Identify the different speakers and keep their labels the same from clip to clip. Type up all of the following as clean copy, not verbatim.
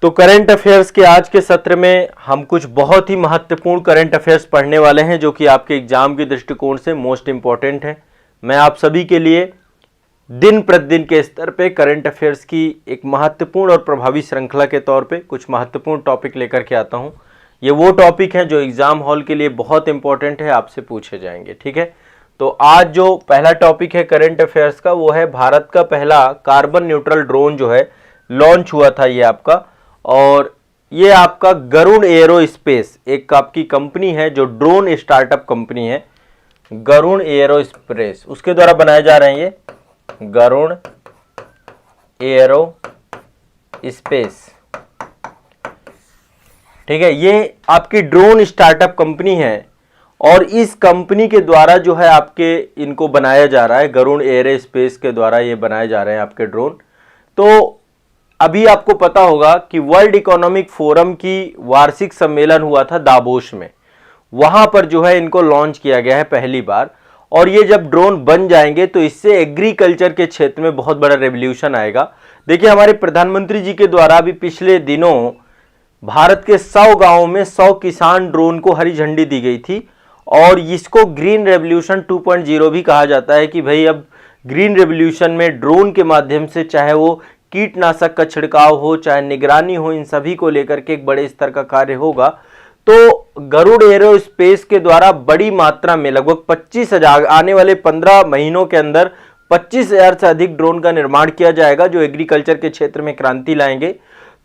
Speaker 1: तो current affairs के आज के सत्र में हम कुछ बहुत ही महत्वपूर्ण करंट अफेयर्स पढ़ने वाले हैं जो कि आपके एग्जाम के दृष्टिकोण से मोस्ट इंपॉर्टेंट है। मैं आप सभी के लिए दिन प्रतिदिन के स्तर पे करंट अफेयर्स की एक महत्वपूर्ण और प्रभावी श्रृंखला के तौर पे कुछ महत्वपूर्ण टॉपिक लेकर के आता हूं। ये वो टॉपिक हैं जो एग्जाम हॉल के लिए बहुत इंपॉर्टेंट है, आपसे पूछे जाएंगे। ठीक है, तो आज जो पहला टॉपिक है करंट अफेयर्स का वो है भारत का पहला कार्बन न्यूट्रल ड्रोन जो है लॉन्च हुआ था ये आपका, और ये आपका गरुड़ एरोस्पेस एक आपकी कंपनी है जो ड्रोन स्टार्टअप कंपनी है। गरुड़ एरोस्पेस उसके द्वारा बनाए जा रहे हैं ये गरुड़ एरोस्पेस। ठीक है, ये आपकी ड्रोन स्टार्टअप कंपनी है और इस कंपनी के द्वारा जो है आपके इनको बनाया जा रहा है, गरुड़ एरोस्पेस के द्वारा ये बनाए जा रहे हैं आपके ड्रोन। तो अभी आपको पता होगा कि वर्ल्ड इकोनॉमिक फोरम की वार्षिक सम्मेलन हुआ था दावोस में, वहां पर जो है इनको लॉन्च किया गया है पहली बार। और ये जब ड्रोन बन जाएंगे तो इससे एग्रीकल्चर के क्षेत्र में बहुत बड़ा रेवोल्यूशन आएगा। देखिए, हमारे प्रधानमंत्री जी के द्वारा अभी पिछले दिनों भारत के 100 गांवों में 100 किसान ड्रोन को हरी झंडी दी गई थी और इसको ग्रीन रेवोल्यूशन 2.0 भी कहा जाता है कि भाई अब ग्रीन रेवोल्यूशन में ड्रोन के माध्यम से चाहे वो कीटनाशक का छिड़काव हो, चाहे निगरानी हो, इन सभी को लेकर के एक बड़े स्तर का कार्य होगा। तो गरुड़ एरोस्पेस के द्वारा बड़ी मात्रा में लगभग 25,000 आने वाले 15 महीनों के अंदर 25,000 से अधिक ड्रोन का निर्माण किया जाएगा जो एग्रीकल्चर के क्षेत्र में क्रांति लाएंगे।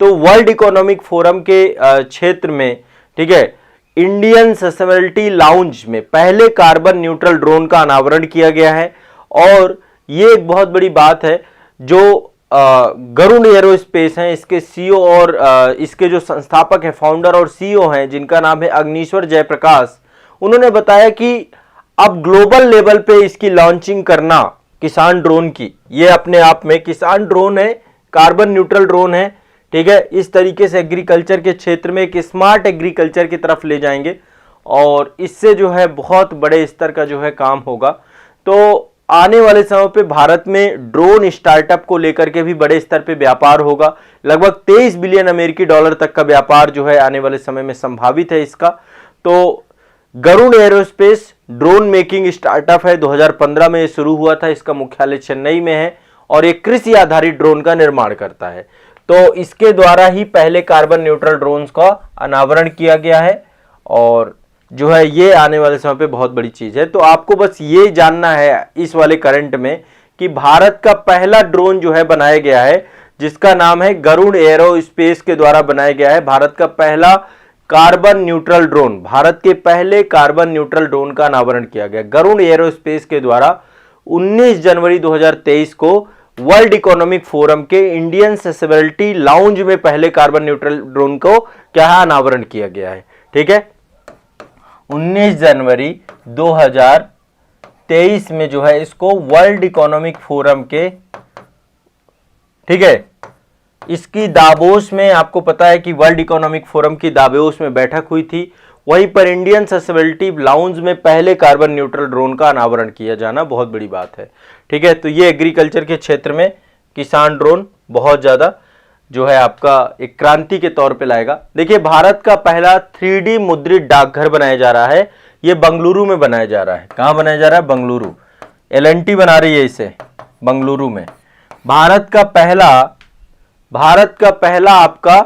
Speaker 1: तो वर्ल्ड इकोनॉमिक फोरम के क्षेत्र में, ठीक है, इंडियन सस्टेनेबिलिटी लाउंज में पहले कार्बन न्यूट्रल ड्रोन का अनावरण किया गया है। और ये एक बहुत बड़ी बात है जो गरुड़ एरोस्पेस हैं, इसके सीईओ और इसके जो संस्थापक है, फाउंडर और सीईओ हैं, जिनका नाम है अग्निश्वर जयप्रकाश, उन्होंने बताया कि अब ग्लोबल लेवल पे इसकी लॉन्चिंग करना किसान ड्रोन की, ये अपने आप में किसान ड्रोन है, कार्बन न्यूट्रल ड्रोन है। ठीक है, इस तरीके से एग्रीकल्चर के क्षेत्र में एक स्मार्ट एग्रीकल्चर की तरफ ले जाएंगे और इससे जो है बहुत बड़े स्तर का जो है काम होगा। तो आने वाले समय पे भारत में ड्रोन स्टार्टअप को लेकर के भी बड़े स्तर पे व्यापार होगा। लगभग 23 बिलियन अमेरिकी डॉलर तक का व्यापार जो है आने वाले समय में संभावित है इसका। तो Garuda aerospace drone making startup है, 2015 में ये शुरू हुआ था, इसका मुख्यालय चेन्नई में है और एक कृषि आधारित ड्रोन का निर्माण करता है। तो इसके द्वारा ही पहले कार्बन न्यूट्रल ड्रोन्स का अनावरण किया गया है और जो है ये आने वाले समय पे बहुत बड़ी चीज है। तो आपको बस ये जानना है इस वाले करंट में कि भारत का पहला ड्रोन जो है बनाया गया है जिसका नाम है गरुड़ एरोस्पेस के द्वारा बनाया गया है। भारत का पहला कार्बन न्यूट्रल ड्रोन, भारत के पहले कार्बन न्यूट्रल ड्रोन का अनावरण किया गया गरुड़ एरोस्पेस के द्वारा 19 जनवरी 2023 को वर्ल्ड इकोनॉमिक फोरम के इंडियन सस्टेनेबिलिटी लाउंज में पहले कार्बन न्यूट्रल ड्रोन को क्या है अनावरण किया गया है। ठीक है, 19 जनवरी 2023 में जो है इसको वर्ल्ड इकोनॉमिक फोरम के, ठीक है, इसकी दावोस में, आपको पता है कि वर्ल्ड इकोनॉमिक फोरम की दावोस में बैठक हुई थी, वहीं पर इंडियन सस्टेनेबिलिटी लाउंज में पहले कार्बन न्यूट्रल ड्रोन का अनावरण किया जाना बहुत बड़ी बात है। ठीक है, तो ये एग्रीकल्चर के क्षेत्र में किसान ड्रोन बहुत ज्यादा जो है आपका एक क्रांति के तौर पे लाएगा। देखिए, भारत का पहला 3D मुद्रित डाकघर बनाया जा रहा है, ये बंगलुरु में बनाया जा रहा है। कहां बनाया जा रहा है? बंगलुरु। L&T बना रही है इसे बंगलुरु में। भारत का पहला आपका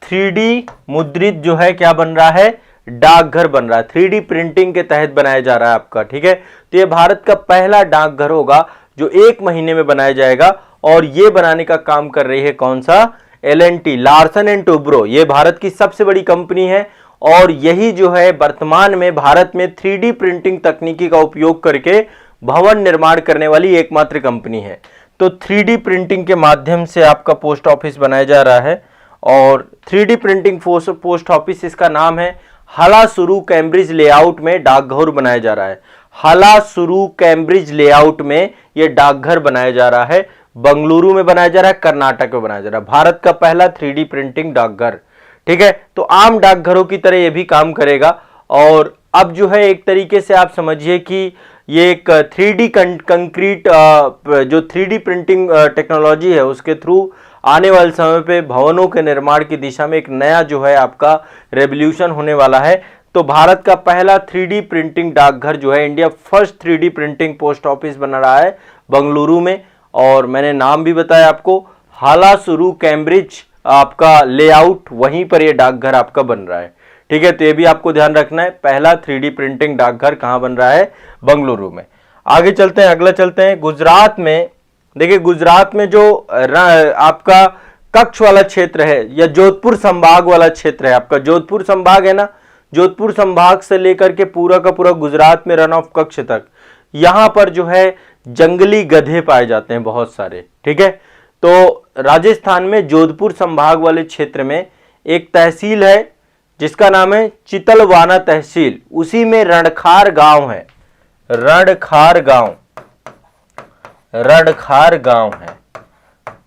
Speaker 1: 3D मुद्रित जो है क्या बन रहा है? डाकघर बन रहा है, 3D प्रिंटिंग के तहत बनाया जा रहा है आपका। ठीक है, तो ये भारत का पहला डाकघर होगा जो 1 महीने में बनाया जाएगा और ये बनाने का काम कर रही है कौन सा? L&T, Larsen and Toubro. ये भारत की सबसे बड़ी कंपनी है और यही जो है वर्तमान में भारत में 3D प्रिंटिंग तकनीकी का उपयोग करके भवन निर्माण करने वाली एकमात्र कंपनी है। तो 3D प्रिंटिंग के माध्यम से आपका पोस्ट ऑफिस बनाया जा रहा है और 3D प्रिंटिंग पोस्ट ऑफिस, इसका नाम है हलासुरु कैम्ब्रिज लेआउट में डाकघर बनाया जा रहा है। हलासुरु कैम्ब्रिज लेआउट में यह डाकघर बनाया जा रहा है, बंगलुरु में बनाया जा रहा है, कर्नाटक में बनाया जा रहा है। भारत का पहला 3D प्रिंटिंग डाकघर। ठीक है, तो आम डाकघरों की तरह यह भी काम करेगा और अब जो है एक तरीके से आप समझिए कि ये एक 3D कंक्रीट जो 3D प्रिंटिंग टेक्नोलॉजी है उसके थ्रू आने वाले समय पे भवनों के निर्माण की दिशा में एक नया जो है आपका रेवोल्यूशन होने वाला है। तो भारत का पहला 3D प्रिंटिंग डाकघर जो है, India first 3D printing post office बन रहा है बंगलुरु में। और मैंने नाम भी बताया आपको, हालासुरु कैम्ब्रिज आपका लेआउट, वहीं पर ये डाकघर आपका बन रहा है। ठीक है, तो ये भी आपको ध्यान रखना है, पहला 3D प्रिंटिंग डाकघर कहां बन रहा है, बंगलुरु में। आगे चलते हैं, अगला चलते हैं गुजरात में। देखिए गुजरात में जो आपका कच्छ वाला क्षेत्र है या जोधपुर संभाग वाला क्षेत्र है, आपका जोधपुर संभाग है ना, जोधपुर संभाग से लेकर के पूरा का पूरा गुजरात में रन ऑफ कच्छ तक, यहां पर जो है जंगली गधे पाए जाते हैं बहुत सारे। ठीक है, तो राजस्थान में जोधपुर संभाग वाले क्षेत्र में एक तहसील है जिसका नाम है चितलवाना तहसील, उसी में रणखार गांव है, रणखार गांव, रणखार गांव है।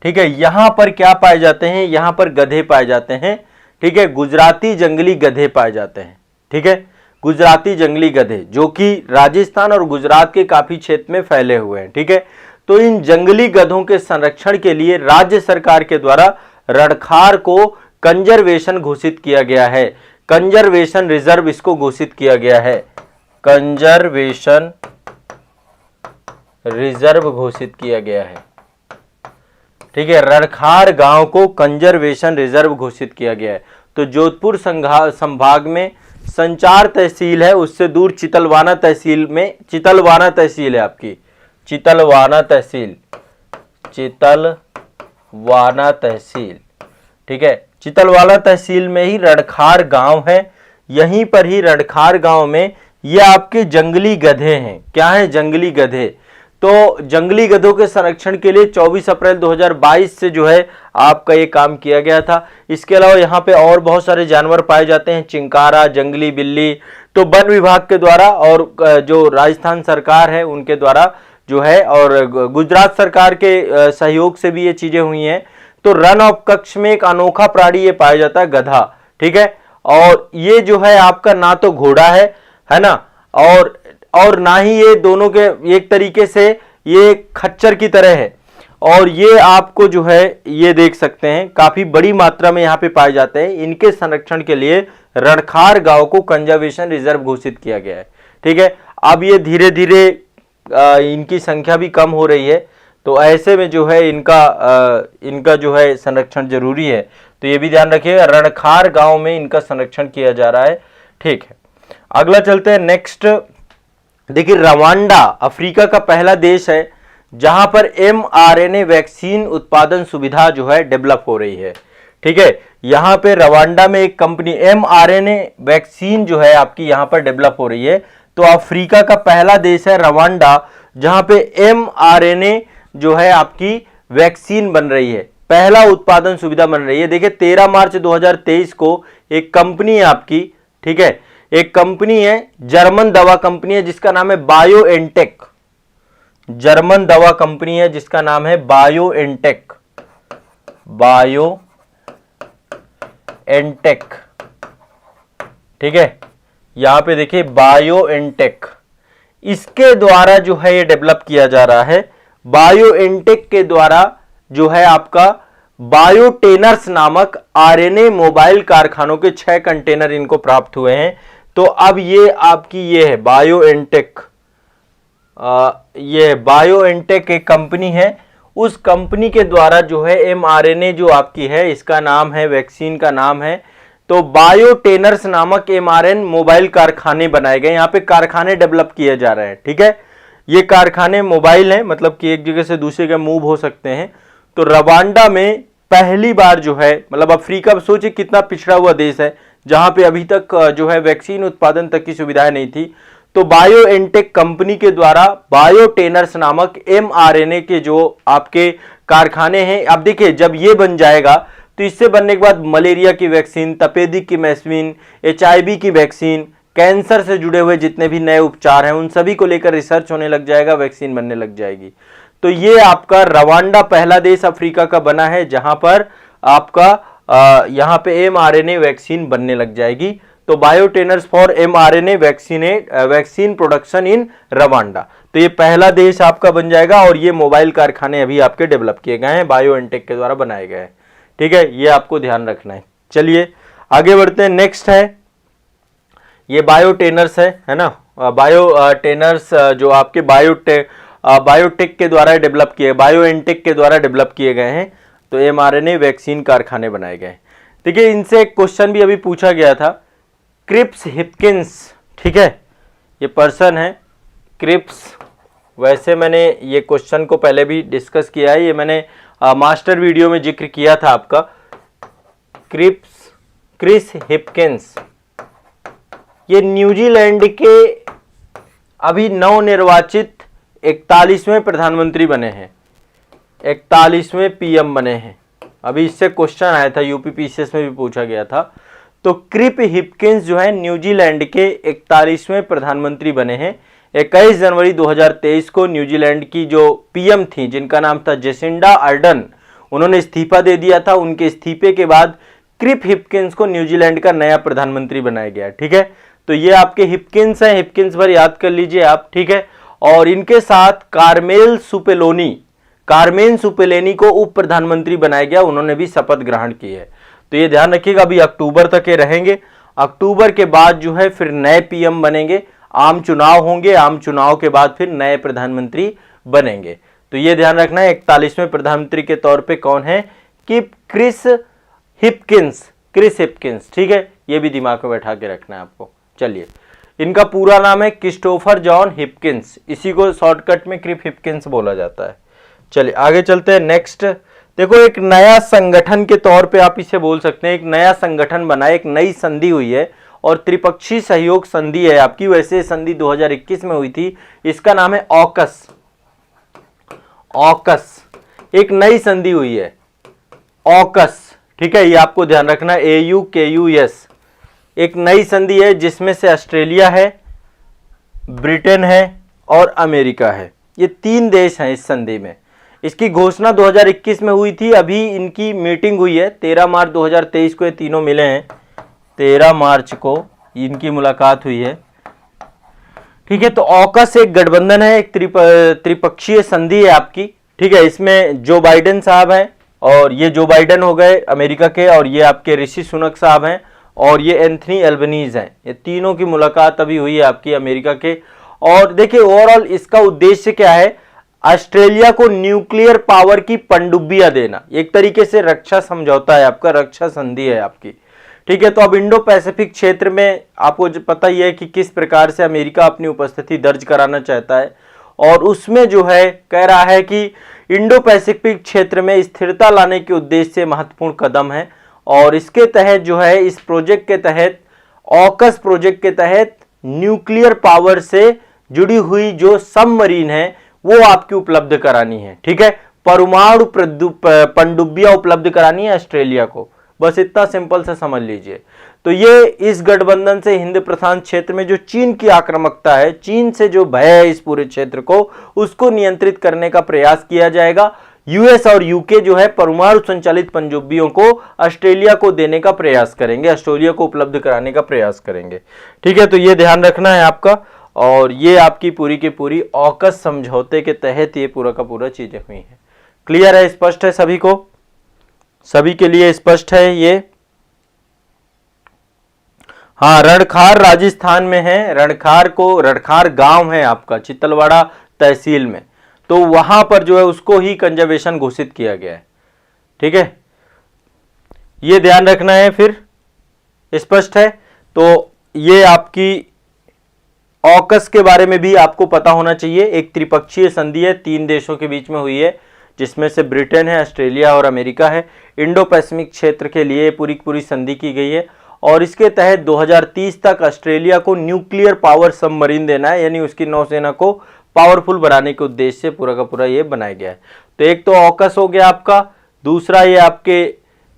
Speaker 1: ठीक है, यहां पर क्या पाए जाते हैं, यहां पर गधे पाए जाते हैं। ठीक है, गुजराती जंगली गधे पाए जाते हैं। ठीक है, गुजराती जंगली गधे जो कि राजस्थान और गुजरात के काफी क्षेत्र में फैले हुए हैं। ठीक है, तो इन जंगली गधों के संरक्षण के लिए राज्य सरकार के द्वारा रणखार को कंजर्वेशन घोषित किया गया है, कंजर्वेशन रिजर्व इसको घोषित किया गया है, कंजर्वेशन रिजर्व घोषित किया गया है। ठीक है, रणखार गांव को कंजर्वेशन रिजर्व घोषित किया गया है। तो जोधपुर संभाग में संचार तहसील है, उससे दूर चितलवाना तहसील में, चितलवाना तहसील है आपकी, चितलवाना तहसील, चितलवाना तहसील। ठीक है, चितलवाना तहसील में ही रणखार गांव है, यहीं पर ही रणखार गांव में ये आपके जंगली गधे हैं। क्या है, जंगली गधे। तो जंगली गधों के संरक्षण के लिए 24 अप्रैल 2022 से जो है आपका ये काम किया गया था। इसके अलावा यहाँ पे और बहुत सारे जानवर पाए जाते हैं, चिंकारा, जंगली बिल्ली। तो वन विभाग के द्वारा और जो राजस्थान सरकार है उनके द्वारा जो है, और गुजरात सरकार के सहयोग से भी ये चीजें हुई हैं। तो रन ऑफ कच्छ में एक अनोखा प्राणी ये पाया जाता है, गधा। ठीक है, और ये जो है आपका ना तो घोड़ा है ना, और ना ही ये दोनों के एक तरीके से ये खच्चर की तरह है। और ये आपको जो है ये देख सकते हैं काफी बड़ी मात्रा में यहाँ पे पाए जाते हैं। इनके संरक्षण के लिए रणखार गांव को कंजर्वेशन रिजर्व घोषित किया गया है। ठीक है, अब ये धीरे धीरे इनकी संख्या भी कम हो रही है, तो ऐसे में जो है इनका जो है संरक्षण जरूरी है। तो ये भी ध्यान रखिएगा, रणखार गांव में इनका संरक्षण किया जा रहा है। ठीक है, अगला चलते हैं नेक्स्ट। देखिए रवांडा अफ्रीका का पहला देश है जहां पर mRNA वैक्सीन उत्पादन सुविधा जो है डेवलप हो रही है। ठीक है, यहां पे रवांडा में एक कंपनी mRNA वैक्सीन जो है आपकी यहां पर डेवलप हो रही है। तो अफ्रीका का पहला देश है रवांडा जहां पे mRNA जो है आपकी वैक्सीन बन रही है, पहला उत्पादन सुविधा बन रही है। देखिए 13 मार्च 2023 को एक कंपनी है आपकी, ठीक है, एक कंपनी है, जर्मन दवा कंपनी है जिसका नाम है बायोएनटेक, जर्मन दवा कंपनी है जिसका नाम है बायोएनटेक, बायोएनटेक। ठीक है, यहां पे देखिए बायोएनटेक, इसके द्वारा जो है ये डेवलप किया जा रहा है। बायोएनटेक के द्वारा जो है आपका बायोटेनर्स नामक आरएनए मोबाइल कारखानों के 6 कंटेनर इनको प्राप्त हुए हैं। तो अब ये आपकी ये है बायोएनटेक, ये बायोएनटेक एक कंपनी है, उस कंपनी के द्वारा जो है mRNA जो आपकी है इसका नाम है, वैक्सीन का नाम है, तो बायोटेनर्स नामक mRNA मोबाइल कारखाने बनाए गए। यहाँ पे कारखाने डेवलप किए जा रहे हैं। ठीक है, ये कारखाने मोबाइल हैं, मतलब कि एक जगह से दूसरी जगह मूव हो सकते हैं। तो रवांडा में पहली बार जो है, मतलब अफ्रीका सोचिए कितना पिछड़ा हुआ देश है जहां पे अभी तक जो है वैक्सीन उत्पादन तक की सुविधाएं नहीं थी। तो बायोएनटेक कंपनी के द्वारा बायोटेनर्स नामक mRNA के जो आपके कारखाने हैं, अब देखिए जब ये बन जाएगा तो इससे बनने के बाद मलेरिया की वैक्सीन, तपेदिक की वैक्सीन, HIV की वैक्सीन, कैंसर से जुड़े हुए जितने भी नए उपचार हैं उन सभी को लेकर रिसर्च होने लग जाएगा, वैक्सीन बनने लग जाएगी। तो ये आपका रवांडा पहला देश अफ्रीका का बना है जहां पर आपका यहाँ पे mRNA वैक्सीन बनने लग जाएगी। तो BioNTainers for mRNA vaccine production in Rwanda. तो ये पहला देश आपका बन जाएगा और ये मोबाइल कारखाने अभी आपके डेवलप किए गए हैं, बायोएनटेक के द्वारा बनाए गए हैं। ठीक है, ये आपको ध्यान रखना है। चलिए आगे बढ़ते हैं। नेक्स्ट है ये बायोटेनर्स है ना, बायोटेनर्स जो आपके बायोटेक के द्वारा डेवलप किए, बायोएनटेक के द्वारा डेवलप किए गए हैं। तो mRNA वैक्सीन कारखाने बनाए गए। देखिए इनसे एक क्वेश्चन भी अभी पूछा गया था, क्रिप्स हिपकिंस। ठीक है, ये पर्सन है क्रिप्स। वैसे मैंने ये क्वेश्चन को पहले भी डिस्कस किया है, ये मैंने मास्टर वीडियो में जिक्र किया था आपका। क्रिस हिपकिंस ये न्यूजीलैंड के अभी नवनिर्वाचित 41वें प्रधानमंत्री बने हैं, 41वें पीएम बने हैं। अभी इससे क्वेश्चन आया था, यूपीपीसीएस में भी पूछा गया था। तो क्रिप हिपकिंस जो है न्यूजीलैंड के 41वें प्रधानमंत्री बने हैं। 21 जनवरी 2023 को न्यूजीलैंड की जो पीएम थी, जिनका नाम था जेसिंडा अर्डन, उन्होंने इस्तीफा दे दिया था। उनके इस्तीफे के बाद क्रिप हिपकिंस को न्यूजीलैंड का नया प्रधानमंत्री बनाया गया। ठीक है, तो ये आपके हिपकिंस हैं, हिपकिंस पर याद कर लीजिए आप। ठीक है, और इनके साथ कार्मेन सुपेलेनी को उप प्रधानमंत्री बनाया गया, उन्होंने भी शपथ ग्रहण की है। तो ये ध्यान रखिएगा, अभी अक्टूबर तक ये रहेंगे। अक्टूबर के बाद जो है फिर नए पीएम बनेंगे, आम चुनाव होंगे, आम चुनाव के बाद फिर नए प्रधानमंत्री बनेंगे। तो ये ध्यान रखना है 41वें प्रधानमंत्री के तौर पे कौन है कि क्रिस हिपकिंस। ठीक है, ये भी दिमाग में बैठा के रखना है आपको। चलिए, इनका पूरा नाम है क्रिस्टोफर जॉन हिपकिंस, इसी को शॉर्टकट में क्रिप हिपकिंस बोला जाता है। चलिए आगे चलते हैं। नेक्स्ट देखो, एक नया संगठन के तौर पे आप इसे बोल सकते हैं, एक नया संगठन बना है, एक नई संधि हुई है और त्रिपक्षीय सहयोग संधि है आपकी। वैसे संधि 2021 में हुई थी, इसका नाम है ऑकस। एक नई संधि हुई है ऑकस। ठीक है, ये आपको ध्यान रखना, AUKUS। एक नई संधि है जिसमें से ऑस्ट्रेलिया है, ब्रिटेन है और अमेरिका है। ये 3 देश हैं इस संधि में। इसकी घोषणा 2021 में हुई थी, अभी इनकी मीटिंग हुई है 13 मार्च 2023 को, ये तीनों मिले हैं। 13 मार्च को इनकी मुलाकात हुई है। ठीक है, तो ऑकस एक गठबंधन है, एक त्रिपक्षीय संधि है आपकी। ठीक है, इसमें जो बाइडेन साहब हैं, और ये जो बाइडेन हो गए अमेरिका के, और ये आपके ऋषि सुनक साहब हैं, और ये एंथनी एल्बनीज हैं। ये तीनों की मुलाकात अभी हुई है आपकी अमेरिका के। और देखिए ओवरऑल इसका उद्देश्य क्या है, ऑस्ट्रेलिया को न्यूक्लियर पावर की पनडुब्बियां देना। एक तरीके से रक्षा समझौता है आपका, रक्षा संधि है आपकी। ठीक है, तो अब इंडो पैसिफिक क्षेत्र में आपको पता ही है कि किस प्रकार से अमेरिका अपनी उपस्थिति दर्ज कराना चाहता है, और उसमें जो है कह रहा है कि इंडो पैसिफिक क्षेत्र में स्थिरता लाने के उद्देश्य से महत्वपूर्ण कदम है। और इसके तहत जो है, इस प्रोजेक्ट के तहत, ऑकस प्रोजेक्ट के तहत न्यूक्लियर पावर से जुड़ी हुई जो सबमरीन है वो आपकी उपलब्ध करानी है। ठीक है, परमाणु पनडुब्बियां उपलब्ध करानी है ऑस्ट्रेलिया को, बस इतना सिंपल से समझ लीजिए। तो ये इस गठबंधन से हिंद प्रशांत क्षेत्र में जो चीन की आक्रामकता है, चीन से जो भय है इस पूरे क्षेत्र को, उसको नियंत्रित करने का प्रयास किया जाएगा। यूएस और यूके जो है परमाणु संचालित पनडुब्बियों को ऑस्ट्रेलिया को देने का प्रयास करेंगे, ऑस्ट्रेलिया को उपलब्ध कराने का प्रयास करेंगे। ठीक है, तो ये ध्यान रखना है आपका। और ये आपकी पूरी की पूरी ऑकस समझौते के तहत ये पूरा का पूरा चीजें हुई हैं। क्लियर है, स्पष्ट है सभी को, सभी के लिए स्पष्ट है ये। हाँ, रणखार राजस्थान में है। रणखार गांव है आपका चित्तलवाड़ा तहसील में, तो वहां पर जो है उसको ही कंजर्वेशन घोषित किया गया है। ठीक है, ये ध्यान रखना है। फिर स्पष्ट है, तो ये आपकी ऑकस के बारे में भी आपको पता होना चाहिए। एक त्रिपक्षीय संधि है, 3 देशों के बीच में हुई है, जिसमें से ब्रिटेन है, ऑस्ट्रेलिया और अमेरिका है। इंडो पैसिफिक क्षेत्र के लिए पूरी संधि की गई है, और इसके तहत 2030 तक ऑस्ट्रेलिया को न्यूक्लियर पावर सबमरीन देना है, यानी उसकी नौसेना को पावरफुल बनाने के उद्देश्य से पूरा का पूरा ये बनाया गया है। तो एक तो ऑकस हो गया आपका, दूसरा ये आपके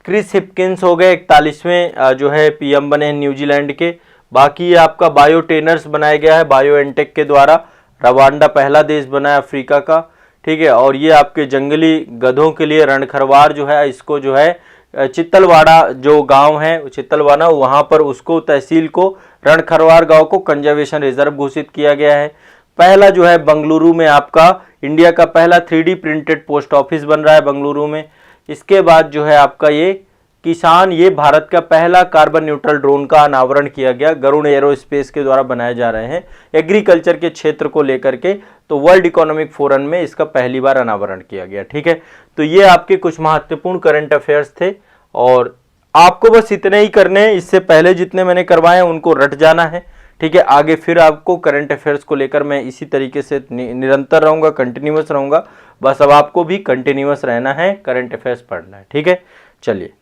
Speaker 1: क्रिस हिपकिंस हो गए, 41वें जो है पीएम बने न्यूजीलैंड के। बाकी ये आपका बायोटेनर्स बनाया गया है बायोएनटेक के द्वारा, रवांडा पहला देश बना है अफ्रीका का। ठीक है, और ये आपके जंगली गधों के लिए रणखरवार जो है, इसको जो है चित्तलवाड़ा जो गांव है चित्तलवाड़ा, वहां पर उसको तहसील को रणखरवार गांव को कंजर्वेशन रिजर्व घोषित किया गया है। पहला जो है बंगलुरु में आपका इंडिया का पहला 3D प्रिंटेड पोस्ट ऑफिस बन रहा है बंगलुरु में। इसके बाद जो है आपका ये किसान, ये भारत का पहला कार्बन न्यूट्रल ड्रोन का अनावरण किया गया, गरुड़ एरोस्पेस के द्वारा बनाए जा रहे हैं एग्रीकल्चर के क्षेत्र को लेकर के। तो वर्ल्ड इकोनॉमिक फोरम में इसका पहली बार अनावरण किया गया। ठीक है, तो ये आपके कुछ महत्वपूर्ण करंट अफेयर्स थे और आपको बस इतने ही करने हैं। इससे पहले जितने मैंने करवाए हैं उनको रट जाना है। ठीक है, आगे फिर आपको करंट अफेयर्स को लेकर मैं इसी तरीके से निरंतर रहूंगा, कंटिन्यूअस रहूंगा। बस अब आपको भी कंटिन्यूअस रहना है, करंट अफेयर्स पढ़ना है। ठीक है, चलिए।